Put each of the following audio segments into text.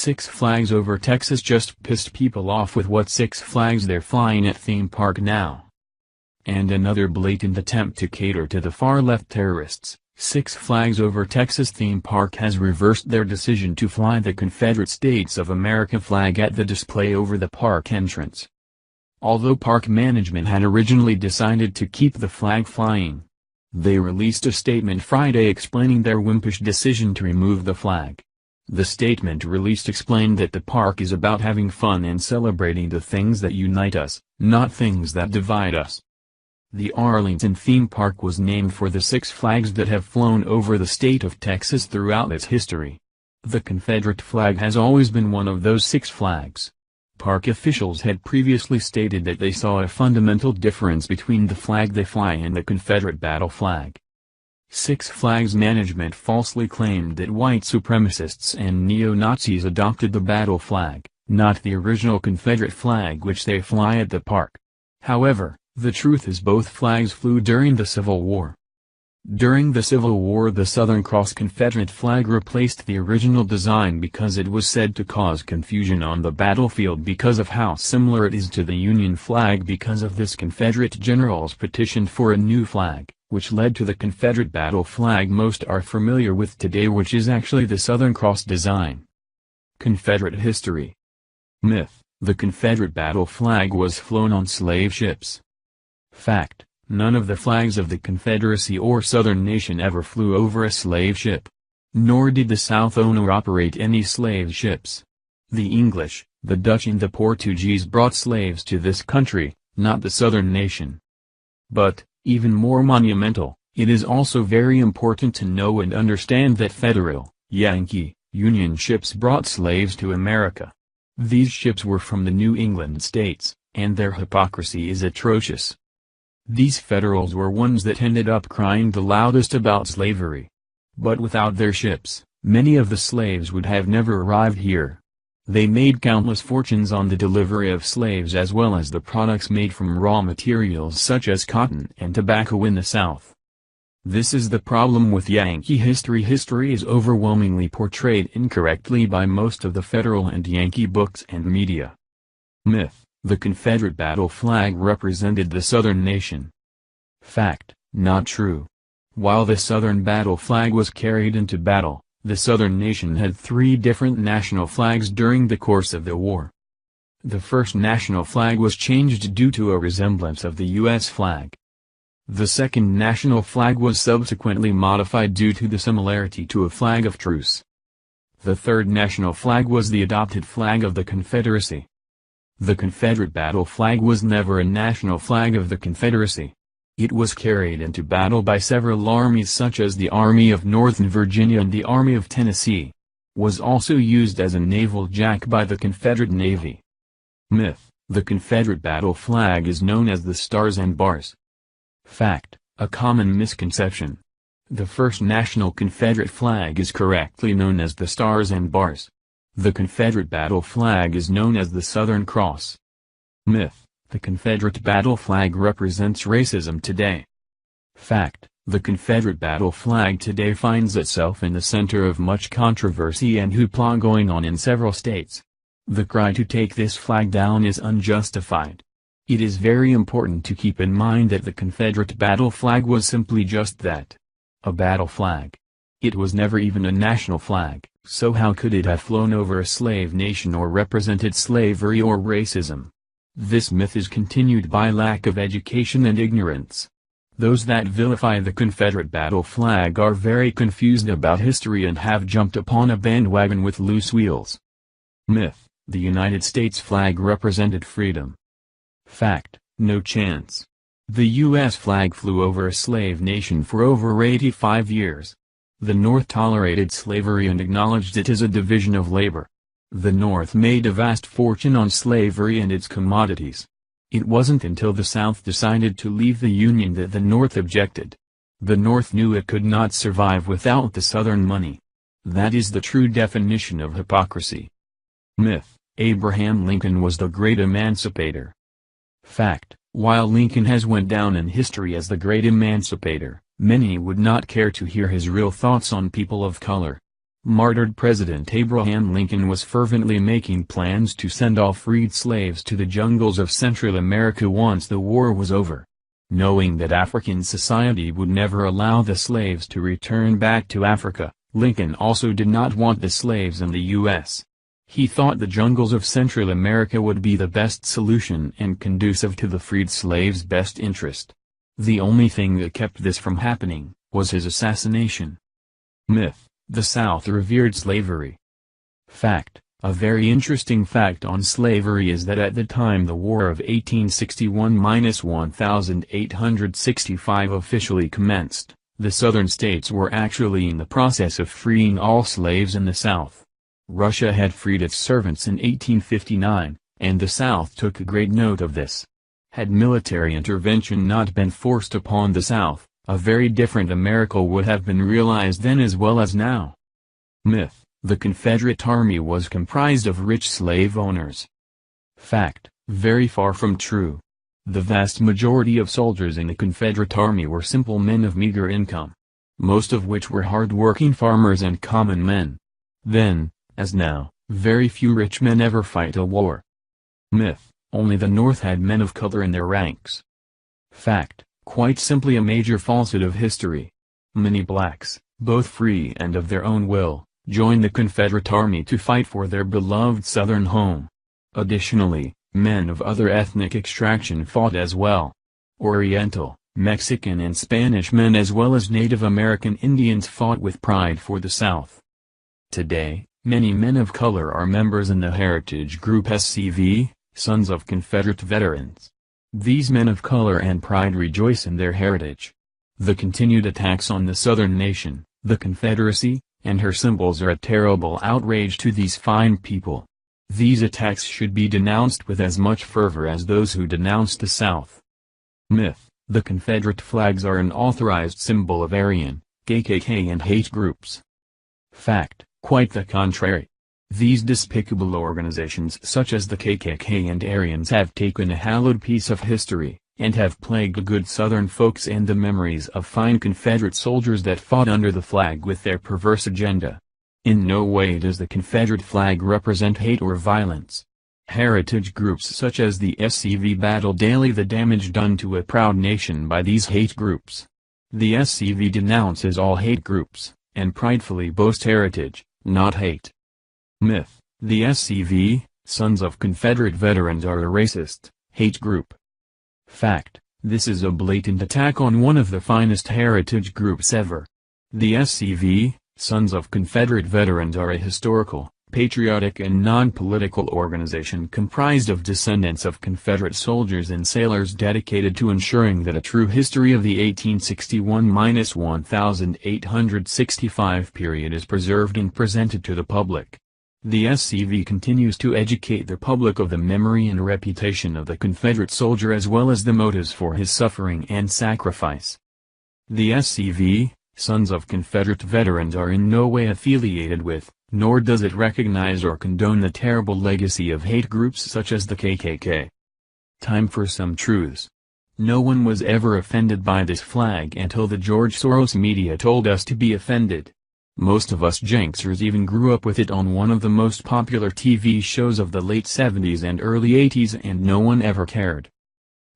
Six Flags Over Texas just pissed people off with what Six Flags they're flying at theme park now. And another blatant attempt to cater to the far-left terrorists, Six Flags Over Texas theme park has reversed their decision to fly the Confederate States of America flag at the display over the park entrance. Although park management had originally decided to keep the flag flying, they released a statement Friday explaining their wimpish decision to remove the flag. The statement released explained that the park is about having fun and celebrating the things that unite us, not things that divide us. The Arlington theme park was named for the Six Flags that have flown over the state of Texas throughout its history. The Confederate flag has always been one of those Six Flags. Park officials had previously stated that they saw a fundamental difference between the flag they fly and the Confederate battle flag. Six Flags management falsely claimed that white supremacists and neo-Nazis adopted the battle flag, not the original Confederate flag which they fly at the park. However, the truth is both flags flew during the Civil War. During the Civil War the Southern Cross Confederate flag replaced the original design because it was said to cause confusion on the battlefield because of how similar it is to the Union flag. Because of this, Confederate generals petitioned for a new flag, which led to the Confederate battle flag most are familiar with today, which is actually the Southern Cross design. Confederate history. Myth: the Confederate battle flag was flown on slave ships. Fact: none of the flags of the Confederacy or Southern nation ever flew over a slave ship. Nor did the South own or operate any slave ships. The English, the Dutch and the Portuguese brought slaves to this country, not the Southern nation. But, even more monumental, it is also very important to know and understand that Federal, Yankee, Union ships brought slaves to America. These ships were from the New England states, and their hypocrisy is atrocious. These Federals were ones that ended up crying the loudest about slavery. But without their ships, many of the slaves would have never arrived here. They made countless fortunes on the delivery of slaves as well as the products made from raw materials such as cotton and tobacco in the South. This is the problem with Yankee history. History is overwhelmingly portrayed incorrectly by most of the Federal and Yankee books and media. Myth: the Confederate battle flag represented the Southern nation. Fact: not true. While the Southern battle flag was carried into battle, the Southern nation had three different national flags during the course of the war. The first national flag was changed due to a resemblance of the U.S. flag. The second national flag was subsequently modified due to the similarity to a flag of truce. The third national flag was the adopted flag of the Confederacy. The Confederate battle flag was never a national flag of the Confederacy. It was carried into battle by several armies such as the Army of Northern Virginia and the Army of Tennessee. Was also used as a naval jack by the Confederate Navy. Myth: the Confederate battle flag is known as the Stars and Bars. Fact: a common misconception. The first national Confederate flag is correctly known as the Stars and Bars. The Confederate battle flag is known as the Southern Cross. Myth: the Confederate battle flag represents racism today. Fact: the Confederate battle flag today finds itself in the center of much controversy and hoopla going on in several states. The cry to take this flag down is unjustified. It is very important to keep in mind that the Confederate battle flag was simply just that. A battle flag. It was never even a national flag, so how could it have flown over a slave nation or represented slavery or racism? This myth is continued by lack of education and ignorance. Those that vilify the Confederate battle flag are very confused about history and have jumped upon a bandwagon with loose wheels. Myth: the United States flag represented freedom. Fact: no chance. The U.S. flag flew over a slave nation for over 85 years. The North tolerated slavery and acknowledged it as a division of labor. The North made a vast fortune on slavery and its commodities. It wasn't until the South decided to leave the Union that the North objected. The North knew it could not survive without the Southern money. That is the true definition of hypocrisy. Myth: Abraham Lincoln was the great emancipator. Fact: while Lincoln has went down in history as the great emancipator, many would not care to hear his real thoughts on people of color. Martyred President Abraham Lincoln was fervently making plans to send all freed slaves to the jungles of Central America once the war was over. Knowing that African society would never allow the slaves to return back to Africa, Lincoln also did not want the slaves in the U.S. He thought the jungles of Central America would be the best solution and conducive to the freed slaves' best interest. The only thing that kept this from happening was his assassination. Myth: the South revered slavery. Fact: a very interesting fact on slavery is that at the time the War of 1861–1865 officially commenced, the Southern states were actually in the process of freeing all slaves in the South. Russia had freed its servants in 1859, and the South took a great note of this. Had military intervention not been forced upon the South, a very different America would have been realized then as well as now. Myth: the Confederate Army was comprised of rich slave owners. Fact: very far from true. The vast majority of soldiers in the Confederate Army were simple men of meager income, most of which were hard-working farmers and common men. Then, as now, very few rich men ever fight a war. Myth: only the North had men of color in their ranks. Fact: quite simply a major falsehood of history. Many blacks, both free and of their own will, joined the Confederate Army to fight for their beloved Southern home. Additionally, men of other ethnic extraction fought as well. Oriental, Mexican and Spanish men as well as Native American Indians fought with pride for the South. Today, many men of color are members in the heritage group SCV, Sons of Confederate Veterans. These men of color and pride rejoice in their heritage. The continued attacks on the Southern nation, the Confederacy, and her symbols are a terrible outrage to these fine people. These attacks should be denounced with as much fervor as those who denounced the South. Myth: the Confederate flags are an authorized symbol of Aryan, KKK and hate groups. Fact: quite the contrary. These despicable organizations such as the KKK and Aryans have taken a hallowed piece of history, and have plagued the good Southern folks and the memories of fine Confederate soldiers that fought under the flag with their perverse agenda. In no way does the Confederate flag represent hate or violence. Heritage groups such as the SCV battle daily the damage done to a proud nation by these hate groups. The SCV denounces all hate groups, and pridefully boasts heritage, not hate. Myth: the SCV, Sons of Confederate Veterans are a racist, hate group. Fact: this is a blatant attack on one of the finest heritage groups ever. The SCV, Sons of Confederate Veterans are a historical, patriotic and non-political organization comprised of descendants of Confederate soldiers and sailors dedicated to ensuring that a true history of the 1861–1865 period is preserved and presented to the public. The SCV continues to educate the public of the memory and reputation of the Confederate soldier as well as the motives for his suffering and sacrifice. The SCV, Sons of Confederate Veterans are in no way affiliated with, nor does it recognize or condone the terrible legacy of hate groups such as the KKK. Time for some truths. No one was ever offended by this flag until the George Soros media told us to be offended. Most of us Jenksers even grew up with it on one of the most popular TV shows of the late 70s and early 80s and no one ever cared.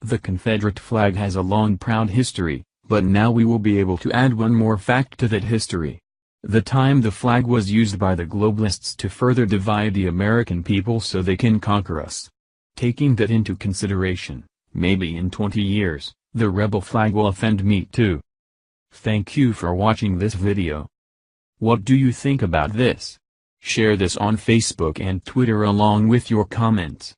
The Confederate flag has a long proud history, but now we will be able to add one more fact to that history. The time the flag was used by the globalists to further divide the American people so they can conquer us. Taking that into consideration, maybe in 20 years, the rebel flag will offend me too. Thank you for watching this video. What do you think about this? Share this on Facebook and Twitter along with your comments.